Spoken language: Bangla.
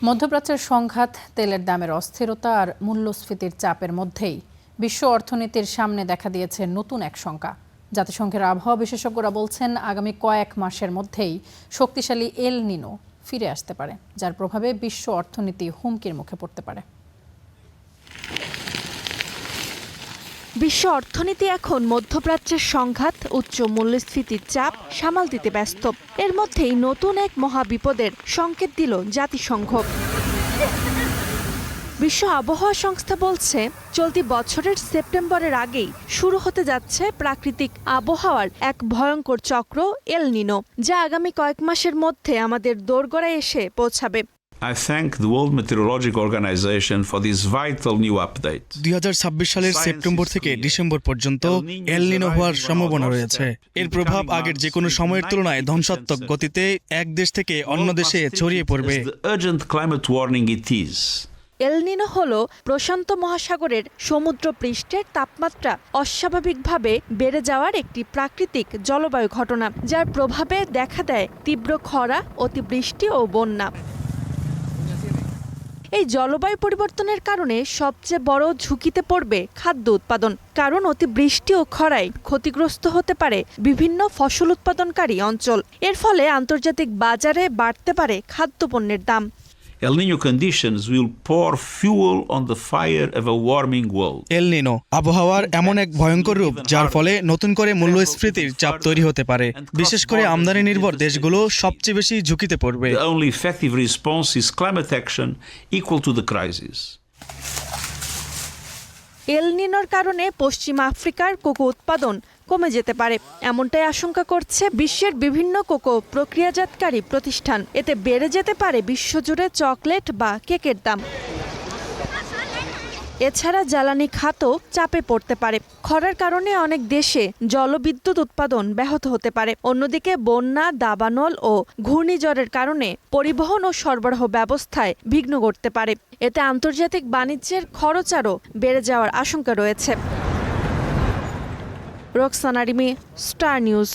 মধ্যপ্রাচ্যের সংঘাত, তেলের দামের অস্থিরতা আর মূল্যস্ফীতির চাপের মধ্যেই বিশ্ব অর্থনীতির সামনে দেখা দিয়েছে নতুন এক শঙ্কা। জাতিসংঘের আবহাওয়া বিশেষজ্ঞরা বলছেন, আগামী কয়েক মাসের মধ্যেই শক্তিশালী এল নিনো ফিরে আসতে পারে, যার প্রভাবে বিশ্ব অর্থনীতি হুমকির মুখে পড়তে পারে। বিশ্ব অর্থনীতি এখন মধ্যপ্রাচ্যের সংঘাত, উচ্চ মূল্যস্ফীতির চাপ সামাল দিতে ব্যস্ত। এর মধ্যেই নতুন এক মহাবিপদের সংকেত দিল জাতিসংঘ। বিশ্ব আবহাওয়া সংস্থা বলছে, চলতি বছরের সেপ্টেম্বরের আগেই শুরু হতে যাচ্ছে প্রাকৃতিক আবহাওয়ার এক ভয়ঙ্কর চক্র এল নিনো, যা আগামী কয়েক মাসের মধ্যে আমাদের দোরগোড়ায় এসে পৌঁছাবে। I thank the World Meteorological Organization for this vital new update. 2026 সালের সেপ্টেম্বর থেকে ডিসেম্বর পর্যন্ত এল নিনো হওয়ার সম্ভাবনা রয়েছে। এর প্রভাব আগের যে কোনো সময়ের তুলনায় ধ্বংসাত্মক গতিতে এক দেশ থেকে অন্য দেশে ছড়িয়ে পড়বে। Urgent climate warning it is. এল নিনো হলো প্রশান্ত মহাসাগরের সমুদ্র পৃষ্ঠের তাপমাত্রা অস্বাভাবিকভাবে বেড়ে যাওয়ার একটি প্রাকৃতিক জলবায়ু ঘটনা, যার প্রভাবে দেখা দেয় তীব্র খরা, অতিবৃষ্টি ও বন্যা। এই জলবায়ু পরিবর্তনের কারণে সবচেয়ে বড় ঝুঁকিতে পড়বে খাদ্য উৎপাদন, কারণ অতিবৃষ্টি ও খরায় ক্ষতিগ্রস্ত হতে পারে বিভিন্ন ফসল উৎপাদনকারী অঞ্চল। এর ফলে আন্তর্জাতিক বাজারে বাড়তে পারে খাদ্যপণ্যের দাম। El Niño conditions will pour fuel on the fire of a warming world. এল নিনো আবহাওয়ার এমন এক ভয়ঙ্কর রূপ, যার ফলে নতুন করে মূল্যস্ফীতির চাপ তৈরি হতে পারে। বিশেষ করে আমদানি নির্ভর দেশগুলো সবচেয়ে বেশি ঝুঁকিতে পড়বে। The only effective response is climate action equal to the crisis. এল নিনোর কারণে পশ্চিম আফ্রিকার কোকো উৎপাদন কমে যেতে পারে, এমনটাই আশঙ্কা করছে বিশ্বের বিভিন্ন কোকো প্রক্রিয়াজাতকারী প্রতিষ্ঠান। এতে বেড়ে যেতে পারে বিশ্বজুড়ে চকলেট বা কেকের দাম। এছাড়া জ্বালানি খাতও চাপে পড়তে পারে। খরার কারণে অনেক দেশে জলবিদ্যুৎ উৎপাদন ব্যাহত হতে পারে। অন্যদিকে বন্যা, দাবানল ও ঘূর্ণিঝড়ের কারণে পরিবহন ও সরবরাহ ব্যবস্থায় বিঘ্ন ঘটতে পারে। এতে আন্তর্জাতিক বাণিজ্যের খরচ আরও বেড়ে যাওয়ার আশঙ্কা রয়েছে। Roksana Rimi, star news.